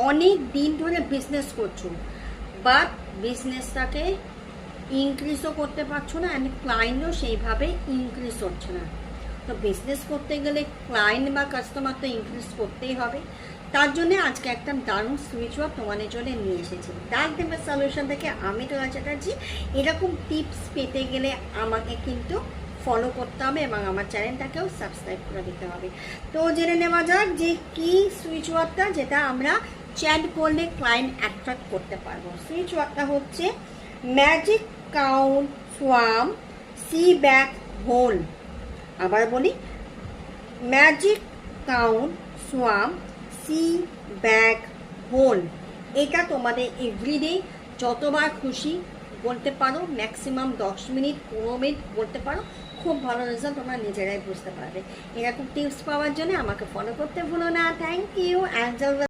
অনেক দিন ধরে বিজনেস করছো, বাট বিজনেসটাকে ইনক্রিজও করতে পারছো না, অ্যান্ড ক্লায়েন্টও সেইভাবে ইনক্রিজ হচ্ছে না। তো বিজনেস করতে গেলে ক্লায়েন্ট বা কাস্টমার তো ইনক্রিজ করতেই হবে। তার জন্য আজকে একটা দারুণ সুইচ ওয়ার্ক তোমাদের জন্য নিয়ে এসেছি। ডার্ক ডিম্পল সলিউশন থেকে আমি তোলা চ্যাটার্জি। এরকম টিপস পেতে গেলে আমাকে কিন্তু ফলো করতে হবে এবং আমার চ্যানেলটাকেও সাবস্ক্রাইব করে দিতে হবে। তো জেনে নেওয়া যাক যে কি সুইচ ওয়ার্কটা, যেটা আমরা চ্যাট করলে ক্লায়েন্ট অ্যাট্রাক্ট করতে পারবো। সুইচ ওয়ার্কটা হচ্ছে magic count swam C back hole. আবার বলি, magic count swam C back hole. এটা তোমাদের এভরিডে যতবার খুশি বলতে পারো, ম্যাক্সিমাম 10 মিনিট 15 মিনিট বলতে পারো, খুব ভালো রেজাল্ট তোমরা নিজেরাই বুঝতে পারবে। এরকম টিপস পাওয়ার জন্য আমাকে ফলো করতে ভুলো না। Thank you and